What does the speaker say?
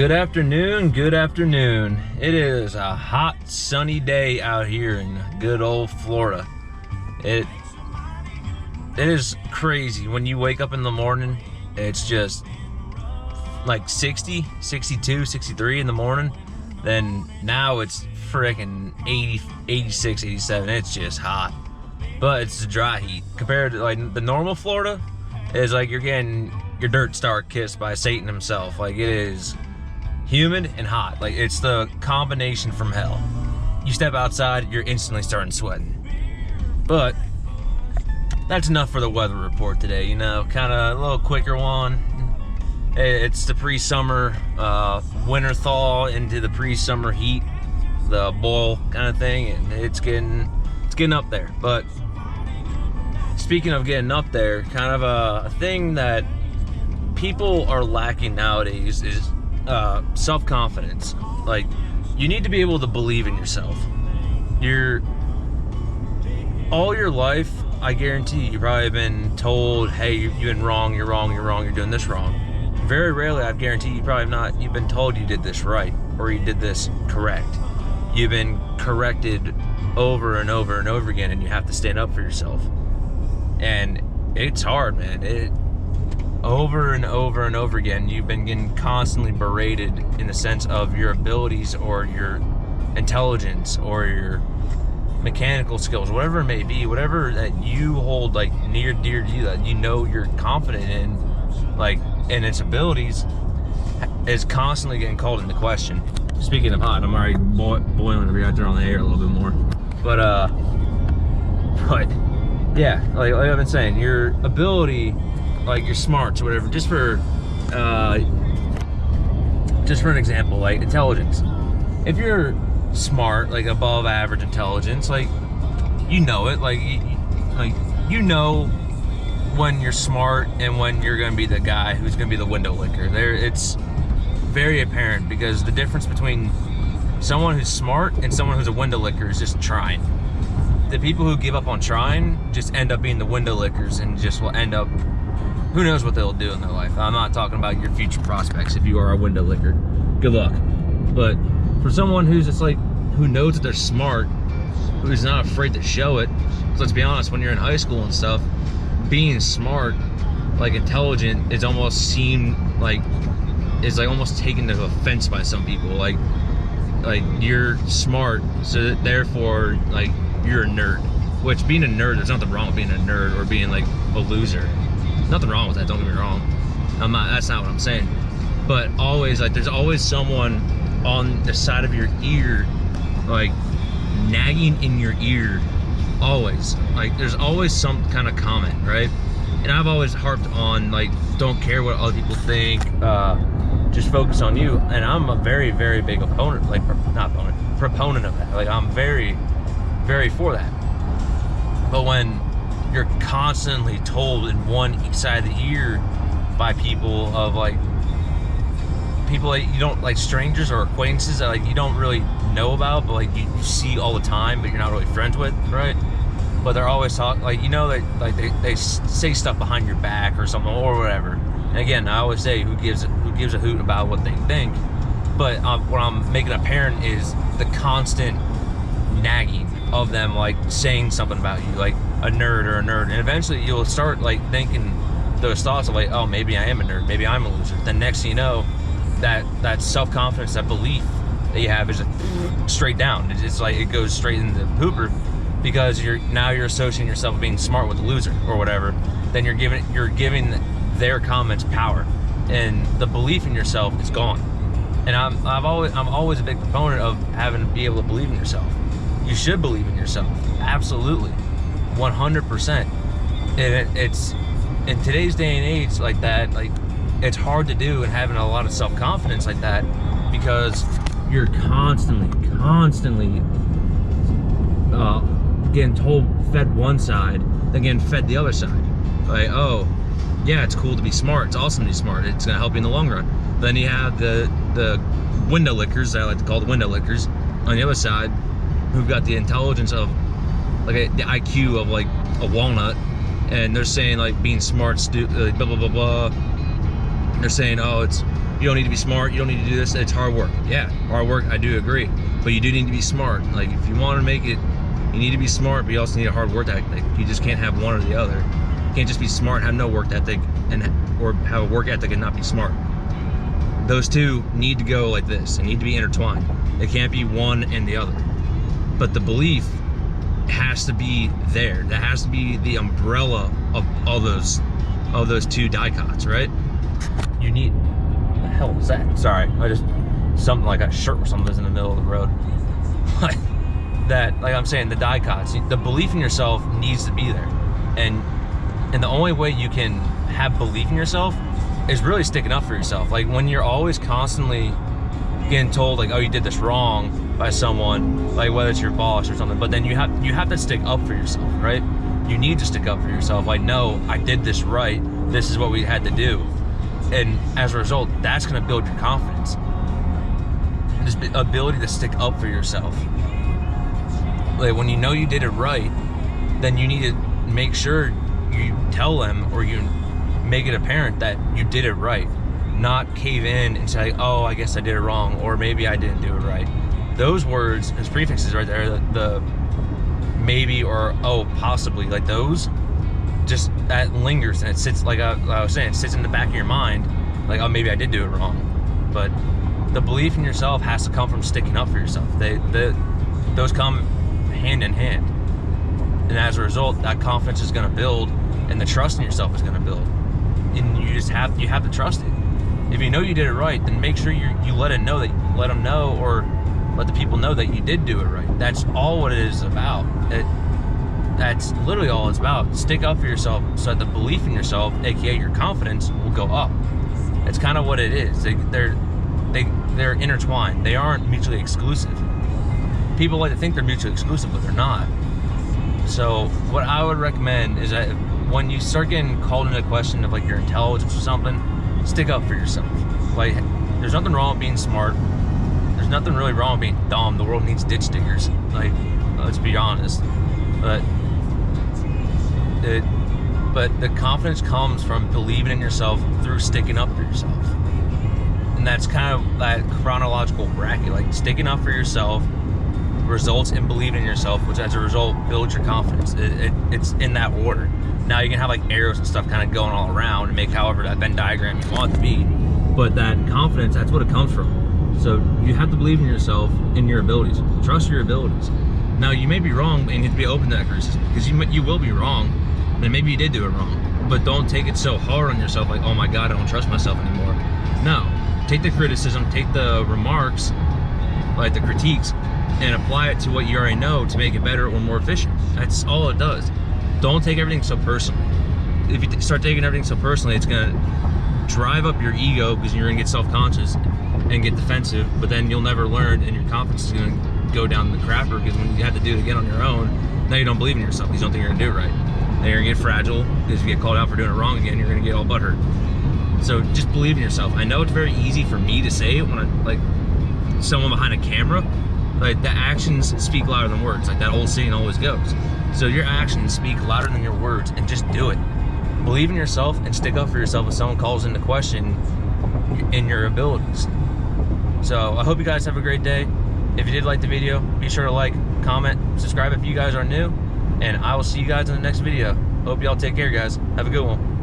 Good afternoon, good afternoon. It is a hot, sunny day out here in good old Florida. It is crazy. When you wake up in the morning, it's just like 60, 62, 63 in the morning. Then now it's freaking 80, 86, 87. It's just hot. But it's the dry heat. Compared to like the normal Florida, is like you're getting your dirt star kissed by Satan himself. Like it is humid and hot. Like it's the combination from hell. You step outside, you're instantly starting sweating. But that's enough for the weather report today. You know, kind of a little quicker one. It's the pre-summer winter thaw into the pre-summer heat, the boil kind of thing, and it's getting up there. But speaking of getting up there, kind of a thing that people are lacking nowadays is self-confidence. Like, you need to be able to believe in yourself. All your life, I guarantee you've probably been told, hey, you've been wrong, you're wrong, you're doing this wrong. Very rarely, I guarantee you've been told you did this right, or you did this correct. You've been corrected over and over and over again, and you have to stand up for yourself. And it's hard, man. Over and over and over again, you've been getting constantly berated in the sense of your abilities or your intelligence or your mechanical skills, whatever it may be, whatever that you hold like near dear to you, that you know you're confident in, like in its abilities, is constantly getting called into question. Speaking of hot, I'm already boiling over here. I turn on the air a little bit more, but yeah, like I've been saying, your ability, like your smarts or whatever, just for an example, like intelligence. If you're smart, like above average intelligence, like you know it, like you know when you're smart and when you're gonna be the guy who's gonna be the window licker. It's very apparent, because the difference between someone who's smart and someone who's a window licker is just trying. The people who give up on trying just end up being the window lickers and just will end up, who knows what they'll do in their life. I'm not talking about your future prospects. If you are a window licker, good luck. But for someone who's just like, who knows that they're smart, who's not afraid to show it, so let's be honest, when you're in high school and stuff, being smart, like intelligent, is almost almost taken to offense by some people. Like you're smart, so therefore like you're a nerd. Which, being a nerd, there's nothing wrong with being a nerd or being like a loser. Nothing wrong with that, don't get me wrong. That's not what I'm saying. But always, like, there's always someone on the side of your ear, like nagging in your ear. Always. Like, there's always some kind of comment, right? And I've always harped on, like, don't care what other people think, just focus on you. And I'm a very, very big opponent, like, proponent of that. Like, I'm very, very for that. But when you're constantly told in one side of the ear by people of like people that you don't, like strangers or acquaintances that like you don't really know about, but like you see all the time, but you're not really friends with, right? But they're always talking, like, you know, that like they say stuff behind your back or something or whatever. And again, I always say, who gives a hoot about what they think? But what I'm making apparent is the constant nagging of them, like saying something about you, like a nerd or a nerd. And eventually you'll start like thinking those thoughts of like, oh, maybe I am a nerd, maybe I'm a loser. Then next thing you know, that self-confidence, that belief that you have is straight down. It's like it goes straight into the pooper, because you're associating yourself with being smart with a loser or whatever. Then you're giving their comments power, and the belief in yourself is gone. And I'm always a big proponent of having to be able to believe in yourself. You should believe in yourself, absolutely, 100%. And it's in today's day and age like that, like it's hard to do, and having a lot of self-confidence like that, because you're constantly getting fed one side, then getting fed the other side. Like, oh yeah, it's cool to be smart, it's awesome to be smart, it's gonna help you in the long run. Then you have the window lickers, I like to call the window lickers, on the other side, who've got the intelligence of like the IQ of like a walnut, and they're saying like being smart, blah blah blah blah. They're saying, oh, you don't need to be smart, you don't need to do this, it's hard work. Yeah, hard work, I do agree. But you do need to be smart. Like, if you want to make it, you need to be smart, but you also need a hard work ethic. You just can't have one or the other. You can't just be smart, have no work ethic, or have a work ethic and not be smart. Those two need to go like this. They need to be intertwined. It can't be one and the other. But the belief has to be there. That has to be the umbrella of all those two dichots, right? You need, what the hell was that? Sorry, something like a shirt or something was in the middle of the road. That, like I'm saying, the dichots, the belief in yourself needs to be there. And the only way you can have belief in yourself is really sticking up for yourself. Like, when you're always constantly getting told, like, oh, you did this wrong by someone, like whether it's your boss or something, but then you have to stick up for yourself, right? You need to stick up for yourself. Like, no, I did this right. This is what we had to do. And as a result, that's going to build your confidence. This ability to stick up for yourself. Like, when you know you did it right, then you need to make sure you tell them, or you make it apparent that you did it right. Not cave in and say, oh, I guess I did it wrong, or maybe I didn't do it right. Those words, those prefixes right there, the maybe or oh, possibly, like those, just that lingers, and it sits, like I was saying, it sits in the back of your mind, like, oh, maybe I did do it wrong. But the belief in yourself has to come from sticking up for yourself. Those come hand in hand. And as a result, that confidence is going to build, and the trust in yourself is going to build. And you have to trust it. If you know you did it right, then make sure you let them know, or let the people know that you did do it right. That's all what it is about. That's literally all it's about. Stick up for yourself so that the belief in yourself, aka your confidence, will go up. It's kind of what it is. They're intertwined. They aren't mutually exclusive. People like to think they're mutually exclusive, but they're not. So what I would recommend is that when you start getting called into question of, like, your intelligence or something, stick up for yourself. Like, there's nothing wrong with being smart. There's nothing really wrong with being dumb. The world needs ditch diggers. Like, let's be honest. But the confidence comes from believing in yourself through sticking up for yourself. And that's kind of that chronological bracket. Like, sticking up for yourself results in believing in yourself, which as a result builds your confidence. It's in that order. Now you can have, like, arrows and stuff kind of going all around and make however that Venn diagram you want it to be, but that confidence, that's what it comes from. So you have to believe in yourself, in your abilities, trust your abilities. Now you may be wrong, and you have to be open to that criticism, because you will be wrong, and maybe you did do it wrong, but don't take it so hard on yourself, like, oh my god, I don't trust myself anymore. No, take the criticism, take the remarks, like the critiques, and apply it to what you already know to make it better or more efficient. That's all it does. Don't take everything so personally. If you start taking everything so personally, it's gonna drive up your ego, because you're gonna get self-conscious and get defensive, but then you'll never learn, and your confidence is gonna go down the crapper, because when you have to do it again on your own, now you don't believe in yourself, because you don't think you're gonna do it right. Then you're gonna get fragile, because if you get called out for doing it wrong again, you're gonna get all butthurt. So just believe in yourself. I know it's very easy for me to say it when I'm, like, someone behind a camera. Like, the actions speak louder than words, like that old saying always goes. So your actions speak louder than your words, and just do it. Believe in yourself and stick up for yourself if someone calls into question in your abilities. So I hope you guys have a great day. If you did like the video, be sure to like, comment, subscribe if you guys are new, and I will see you guys in the next video. Hope y'all take care, guys. Have a good one.